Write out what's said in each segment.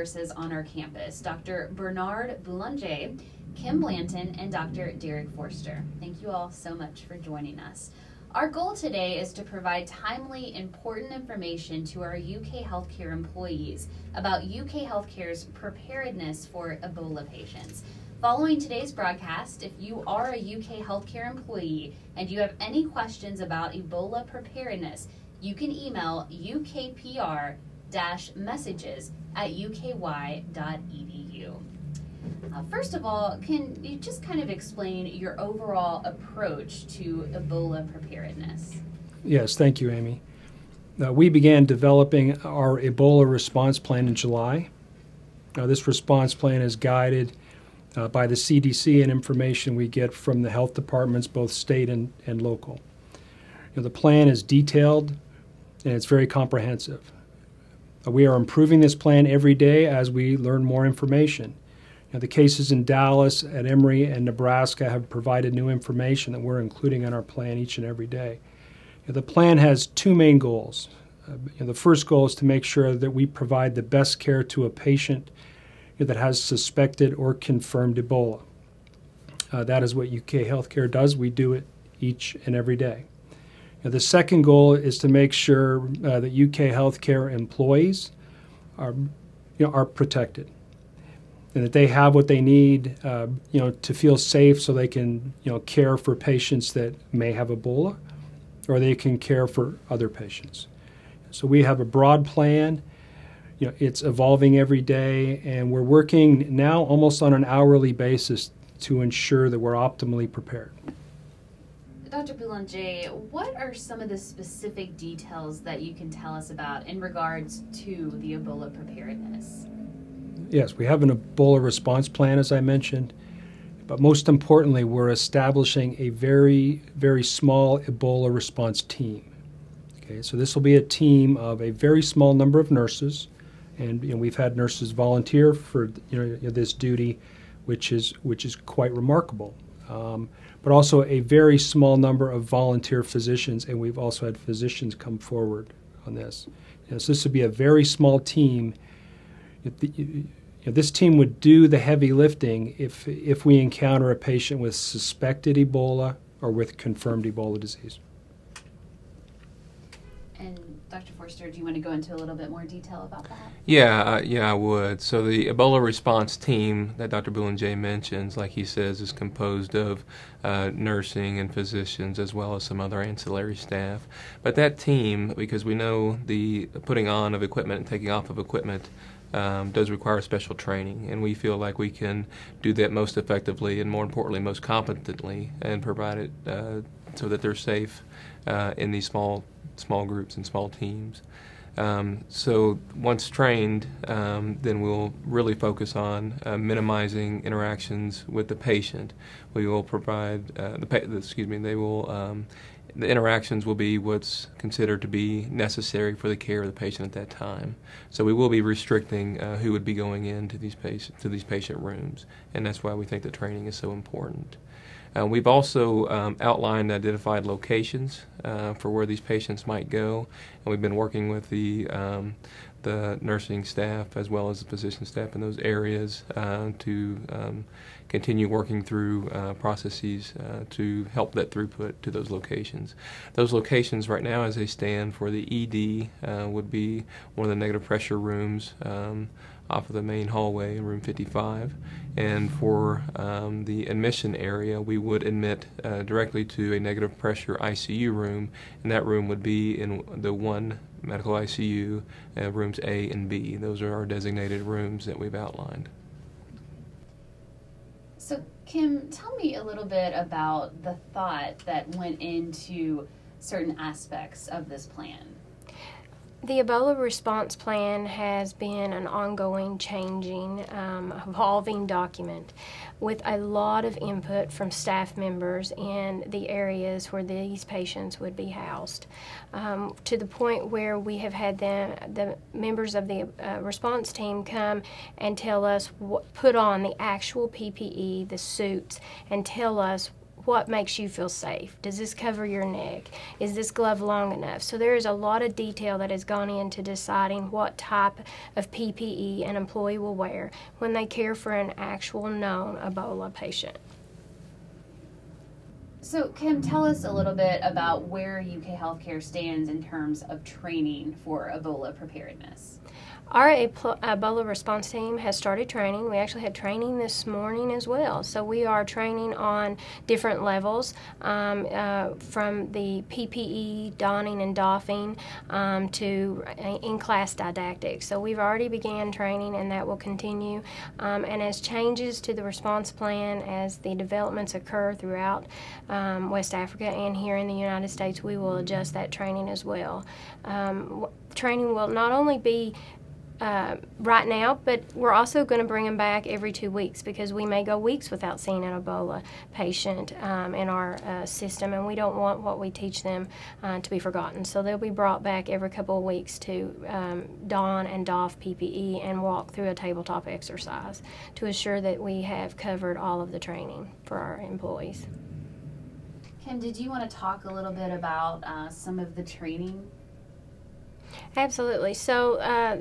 resources on our campus, Dr. Bernard Boulanger, Kim Blanton, and Dr. Derek Forster. Thank you all so much for joining us. Our goal today is to provide timely, important information to our UK healthcare employees about UK Healthcare's preparedness for Ebola patients. Following today's broadcast, if you are a UK healthcare employee and you have any questions about Ebola preparedness, you can email ukpr-messages@uky.edu. First of all, can you just kind of explain your overall approach to Ebola preparedness? Yes, thank you, Amy. We began developing our Ebola response plan in July. This response plan is guided by the CDC and information we get from the health departments, both state and local. The plan is detailed and it's very comprehensive. We are improving this plan every day as we learn more information. The cases in Dallas, at Emory, and Nebraska have provided new information that we're including in our plan each and every day. The plan has two main goals. The first goal is to make sure that we provide the best care to a patient that has suspected or confirmed Ebola. That is what UK HealthCare does. We do it each and every day. The second goal is to make sure that UK HealthCare employees are protected, and that they have what they need, to feel safe, so they can, care for patients that may have Ebola, or they can care for other patients. So we have a broad plan. It's evolving every day, and we're working now almost on an hourly basis to ensure that we're optimally prepared. Dr. Boulanger, what are some of the specific details that you can tell us about in regards to the Ebola preparedness? Yes, we have an Ebola response plan, as I mentioned, but most importantly, we're establishing a very, very small Ebola response team. Okay, so this will be a team of a very small number of nurses, and we've had nurses volunteer for this duty, which is quite remarkable. But also a very small number of volunteer physicians, and we've also had physicians come forward on this. So this would be a very small team. This team would do the heavy lifting if we encounter a patient with suspected Ebola or with confirmed Ebola disease. And Dr. Forster, do you want to go into a little bit more detail about that? Yeah, I would. So the Ebola response team that Dr. Boulanger mentions, like he says, is composed of nursing and physicians as well as some other ancillary staff. But that team, because we know the putting on of equipment and taking off of equipment does require special training, and we feel like we can do that most effectively and, more importantly, most competently, and provide it so that they're safe in these small groups and small teams. So once trained, then we'll really focus on minimizing interactions with the patient. We will provide the interactions will be what's considered to be necessary for the care of the patient at that time. So we will be restricting who would be going into these patient rooms, and that's why we think the training is so important. We've also outlined identified locations for where these patients might go, and we've been working with the nursing staff as well as the physician staff in those areas to continue working through processes to help that throughput to those locations. Those locations right now, as they stand for the ED, would be one of the negative pressure rooms off of the main hallway in room 55. And for the admission area, we would admit directly to a negative pressure ICU room, and that room would be in the one medical ICU, rooms A and B. Those are our designated rooms that we've outlined. So, Kim, tell me a little bit about the thought that went into certain aspects of this plan. The Ebola response plan has been an ongoing, changing, evolving document with a lot of input from staff members in the areas where these patients would be housed, to the point where we have had the members of the response team come and tell us, put on the actual PPE, the suits, and tell us what makes you feel safe? Does this cover your neck? Is this glove long enough? So there is a lot of detail that has gone into deciding what type of PPE an employee will wear when they care for an actual known Ebola patient. So, Kim, tell us a little bit about where UK HealthCare stands in terms of training for Ebola preparedness. Our Ebola response team has started training. We actually had training this morning as well. So we are training on different levels, from the PPE, donning and doffing, to in-class didactics. So we've already began training, and that will continue. And as changes to the response plan, as the developments occur throughout West Africa and here in the United States, we will adjust that training as well. Training will not only be right now, but we're also going to bring them back every 2 weeks, because we may go weeks without seeing an Ebola patient in our system, and we don't want what we teach them to be forgotten. So they'll be brought back every couple of weeks to don and doff PPE and walk through a tabletop exercise to assure that we have covered all of the training for our employees. Kim, did you want to talk a little bit about some of the training? Absolutely. So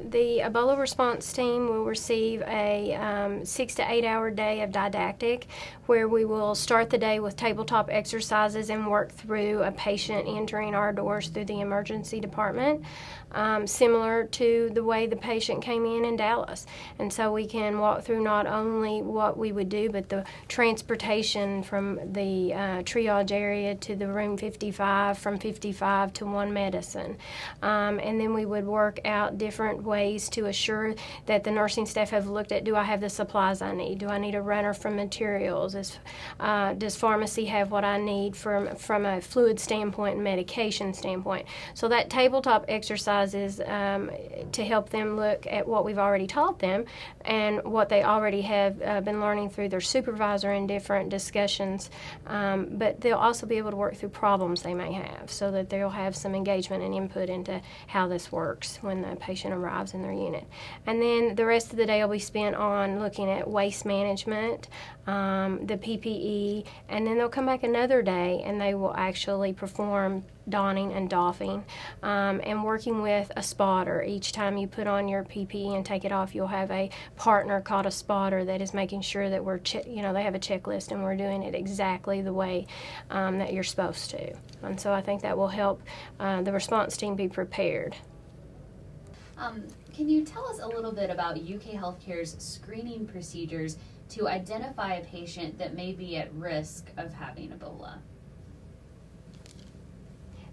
the Ebola response team will receive a 6 to 8 hour day of didactic, where we will start the day with tabletop exercises and work through a patient entering our doors through the emergency department, similar to the way the patient came in Dallas. And so we can walk through not only what we would do, but the transportation from the triage area to the room 55, from 55 to one medicine. And then we would work out different ways to assure that the nursing staff have looked at, do I have the supplies I need? Do I need a runner from materials? Does pharmacy have what I need from a fluid standpoint and medication standpoint? So that tabletop exercise is to help them look at what we've already taught them and what they already have been learning through their supervisor in different discussions. But they'll also be able to work through problems they may have, so that they'll have some engagement and input into how this works when the patient arrives in their unit. And then the rest of the day will be spent on looking at waste management, the PPE, and then they'll come back another day and they will actually perform donning and doffing, and working with a spotter. Each time you put on your PPE and take it off, you'll have a partner called a spotter that is making sure that we're, they have a checklist and we're doing it exactly the way that you're supposed to. And so I think that will help the response team be prepared. Can you tell us a little bit about UK HealthCare's screening procedures to identify a patient that may be at risk of having Ebola?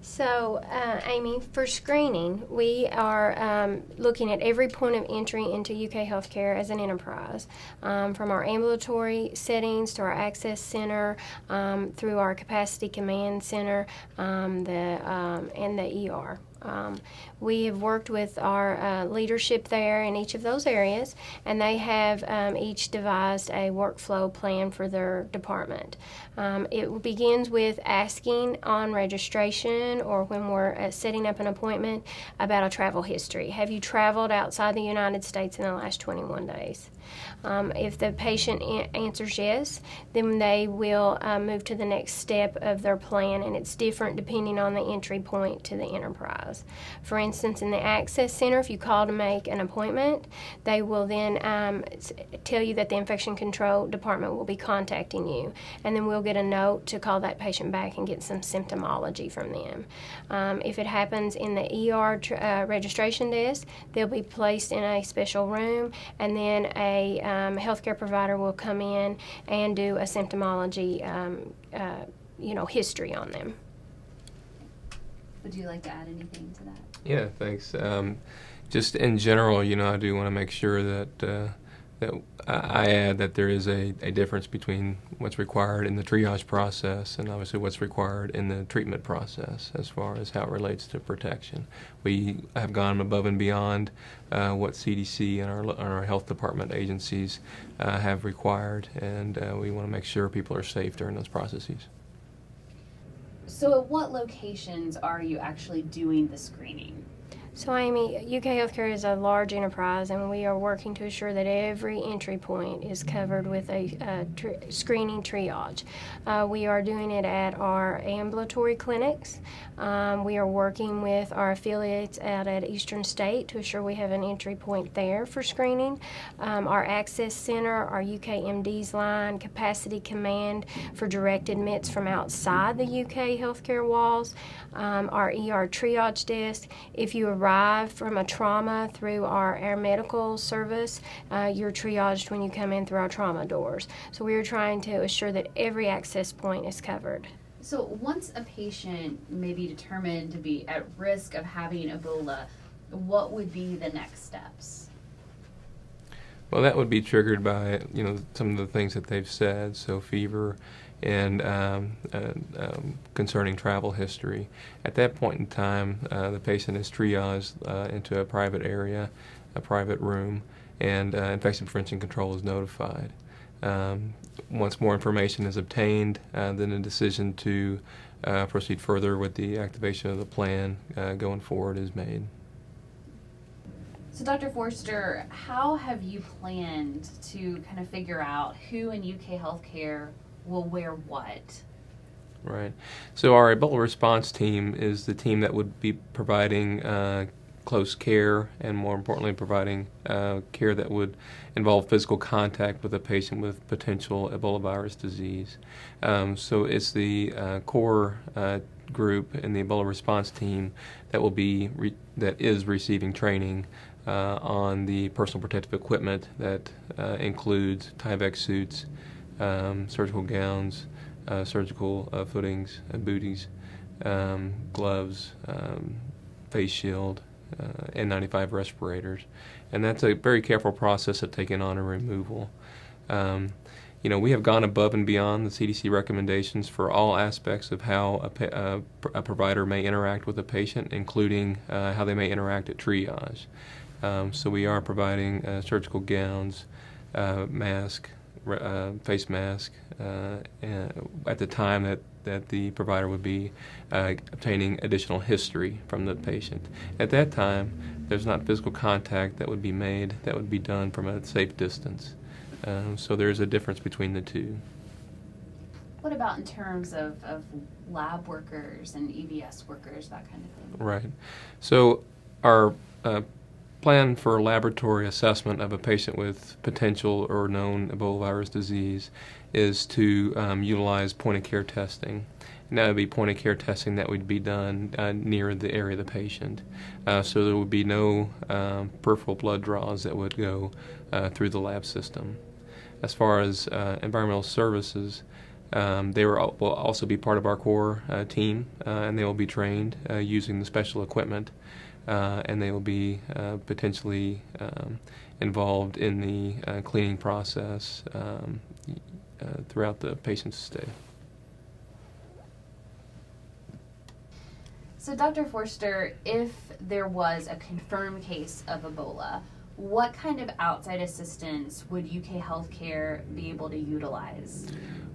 So, Amy, for screening, we are looking at every point of entry into UK HealthCare as an enterprise, from our ambulatory settings to our access center, through our capacity command center, and the ER. We have worked with our leadership there in each of those areas, and they have each devised a workflow plan for their department. It begins with asking on registration or when we're setting up an appointment about a travel history. Have you traveled outside the United States in the last 21 days? If the patient answers yes, then they will move to the next step of their plan, and it's different depending on the entry point to the enterprise. For instance, in the Access Center, if you call to make an appointment, they will then tell you that the Infection Control Department will be contacting you, and then we'll get a note to call that patient back and get some symptomology from them. If it happens in the ER registration desk, they'll be placed in a special room, and then a healthcare provider will come in and do a symptomology history on them. Would you like to add anything to that? Yeah, thanks. Just in general, I do want to make sure that I add that there is a difference between what's required in the triage process and obviously what's required in the treatment process as far as how it relates to protection. We have gone above and beyond what CDC and our health department agencies have required, and we want to make sure people are safe during those processes. So at what locations are you actually doing the screening? So, Amy, UK HealthCare is a large enterprise, and we are working to assure that every entry point is covered with a screening triage. We are doing it at our ambulatory clinics. We are working with our affiliates out at Eastern State to assure we have an entry point there for screening. Our Access Center, our UKMD's line, Capacity Command for direct admits from outside the UK HealthCare walls, our ER triage desk. If you arrive from a trauma through our medical service, you're triaged when you come in through our trauma doors. So we are trying to assure that every access point is covered. So once a patient may be determined to be at risk of having Ebola, what would be the next steps? Well, that would be triggered by some of the things that they've said, so fever and concerning travel history. At that point in time, the patient is triaged into a private area, a private room, and infection prevention control is notified. Once more information is obtained, then a decision to proceed further with the activation of the plan going forward is made. So Dr. Forster, how have you planned to kind of figure out who in UK HealthCare will wear what? Right. So our Ebola response team is the team that would be providing close care and, more importantly, providing care that would involve physical contact with a patient with potential Ebola virus disease. So it's the core group in the Ebola response team that will be that is receiving training on the personal protective equipment that includes Tyvek suits, surgical gowns, surgical footings, booties, gloves, face shield, N95 respirators. And that's a very careful process of taking on a removal. We have gone above and beyond the CDC recommendations for all aspects of how a provider may interact with a patient, including how they may interact at triage. So we are providing surgical gowns, mask, face mask, at the time that the provider would be obtaining additional history from the patient. At that time, there's not physical contact that would be made, that would be done from a safe distance. So there's a difference between the two. What about in terms of lab workers and EVS workers, that kind of thing? Right. So our plan for laboratory assessment of a patient with potential or known Ebola virus disease is to utilize point-of-care testing. And that would be point-of-care testing that would be done near the area of the patient. So there would be no peripheral blood draws that would go through the lab system. As far as environmental services, they will also be part of our core team, and they will be trained using the special equipment. And they will be potentially involved in the cleaning process throughout the patient's stay. So Dr. Forster, if there was a confirmed case of Ebola, what kind of outside assistance would UK HealthCare be able to utilize?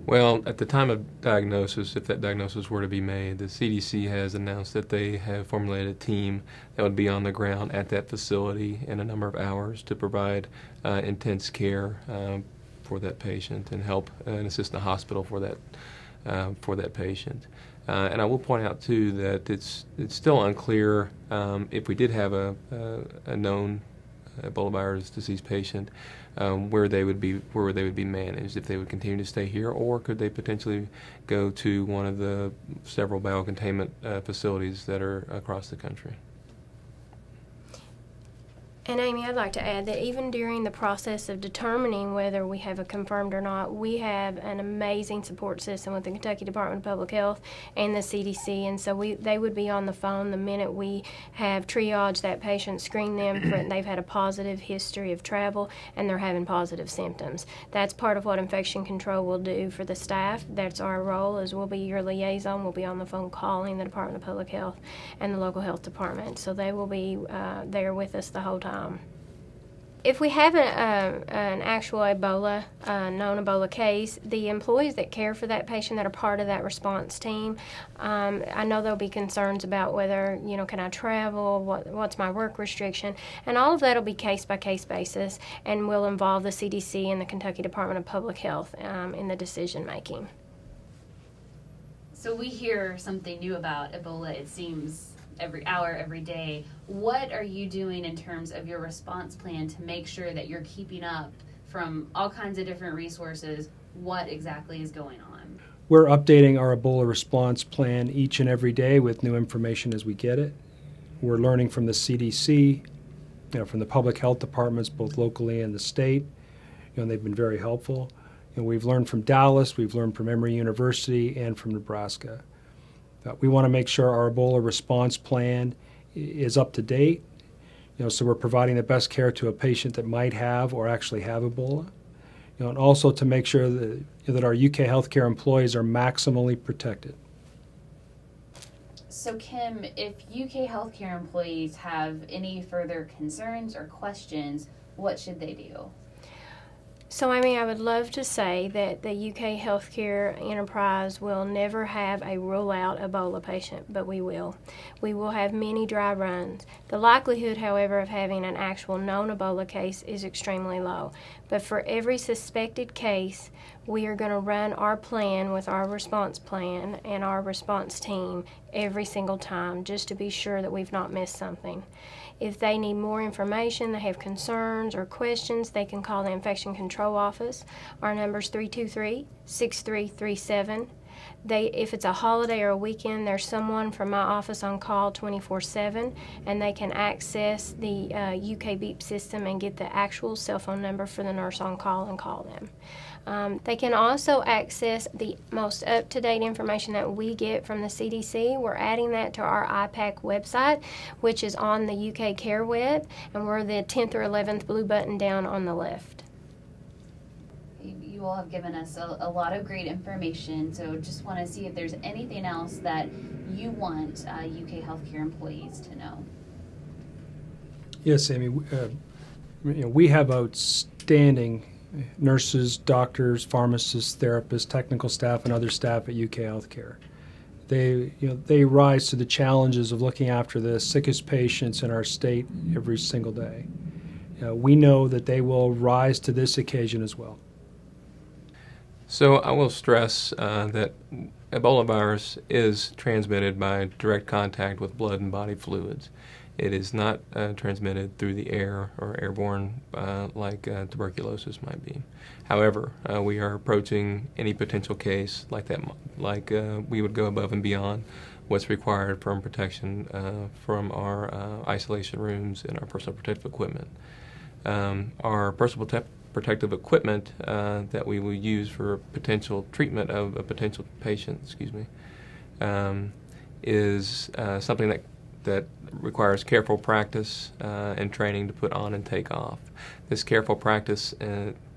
Well, at the time of diagnosis, if that diagnosis were to be made, the CDC has announced that they have formulated a team that would be on the ground at that facility in a number of hours to provide intense care for that patient and help and assist the hospital for that patient. And I will point out too that it's still unclear if we did have a known Ebola virus disease patient, where they would be managed, if they would continue to stay here, or could they potentially go to one of the several biocontainment facilities that are across the country. And Amy, I'd like to add that even during the process of determining whether we have a confirmed or not, we have an amazing support system with the Kentucky Department of Public Health and the CDC, and so they would be on the phone the minute we have triaged that patient, screened them for they've had a positive history of travel and they're having positive symptoms. That's part of what infection control will do for the staff. That's our role, is we'll be your liaison. We'll be on the phone calling the Department of Public Health and the local health department, so they will be there with us the whole time. If we have an actual Ebola, known Ebola case, the employees that care for that patient that are part of that response team, I know there'll be concerns about whether, can I travel, what's my work restriction, and all of that will be case-by-case basis and will involve the CDC and the Kentucky Department of Public Health in the decision-making. So we hear something new about Ebola, it seems, every hour, every day. What are you doing in terms of your response plan to make sure that you're keeping up from all kinds of different resources what exactly is going on? We're updating our Ebola response plan each and every day with new information as we get it. We're learning from the CDC, from the public health departments, both locally and the state. They've been very helpful. We've learned from Dallas, we've learned from Emory University, and from Nebraska. We want to make sure our Ebola response plan is up to date, so we're providing the best care to a patient that might have or actually have Ebola, and also to make sure that our UK HealthCare employees are maximally protected. So Kim, if UK HealthCare employees have any further concerns or questions, what should they do? So, I would love to say that the UK HealthCare enterprise will never have a rule-out Ebola patient, but we will. We will have many dry runs. The likelihood, however, of having an actual known Ebola case is extremely low. But for every suspected case, we are going to run our plan with our response plan and our response team every single time just to be sure that we've not missed something. If they need more information, they have concerns or questions, they can call the Infection Control Office. Our number is 323-6337. If it's a holiday or a weekend, there's someone from my office on call 24/7, and they can access the UK Beep system and get the actual cell phone number for the nurse on call and call them. They can also access the most up-to-date information that we get from the CDC. We're adding that to our IPAC website, which is on the UK Care Web, and we're the 10th or 11th blue button down on the left. You all have given us a lot of great information, so just want to see if there's anything else that you want UK HealthCare employees to know. Yes, Amy. We have outstanding nurses, doctors, pharmacists, therapists, technical staff, and other staff at UK HealthCare. They rise to the challenges of looking after the sickest patients in our state every single day. We know that they will rise to this occasion as well. So I will stress that Ebola virus is transmitted by direct contact with blood and body fluids. It is not transmitted through the air or airborne like tuberculosis might be. However, we are approaching any potential case like that, we would go above and beyond what's required from protection from our isolation rooms and our personal protective equipment. Our personal protective equipment that we will use for potential treatment of a potential patient, is something that requires careful practice and training to put on and take off. This careful practice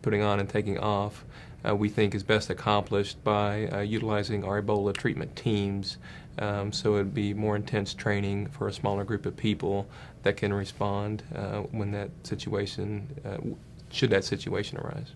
putting on and taking off we think is best accomplished by utilizing our Ebola treatment teams, so it would be more intense training for a smaller group of people that can respond when that situation, should that situation arise.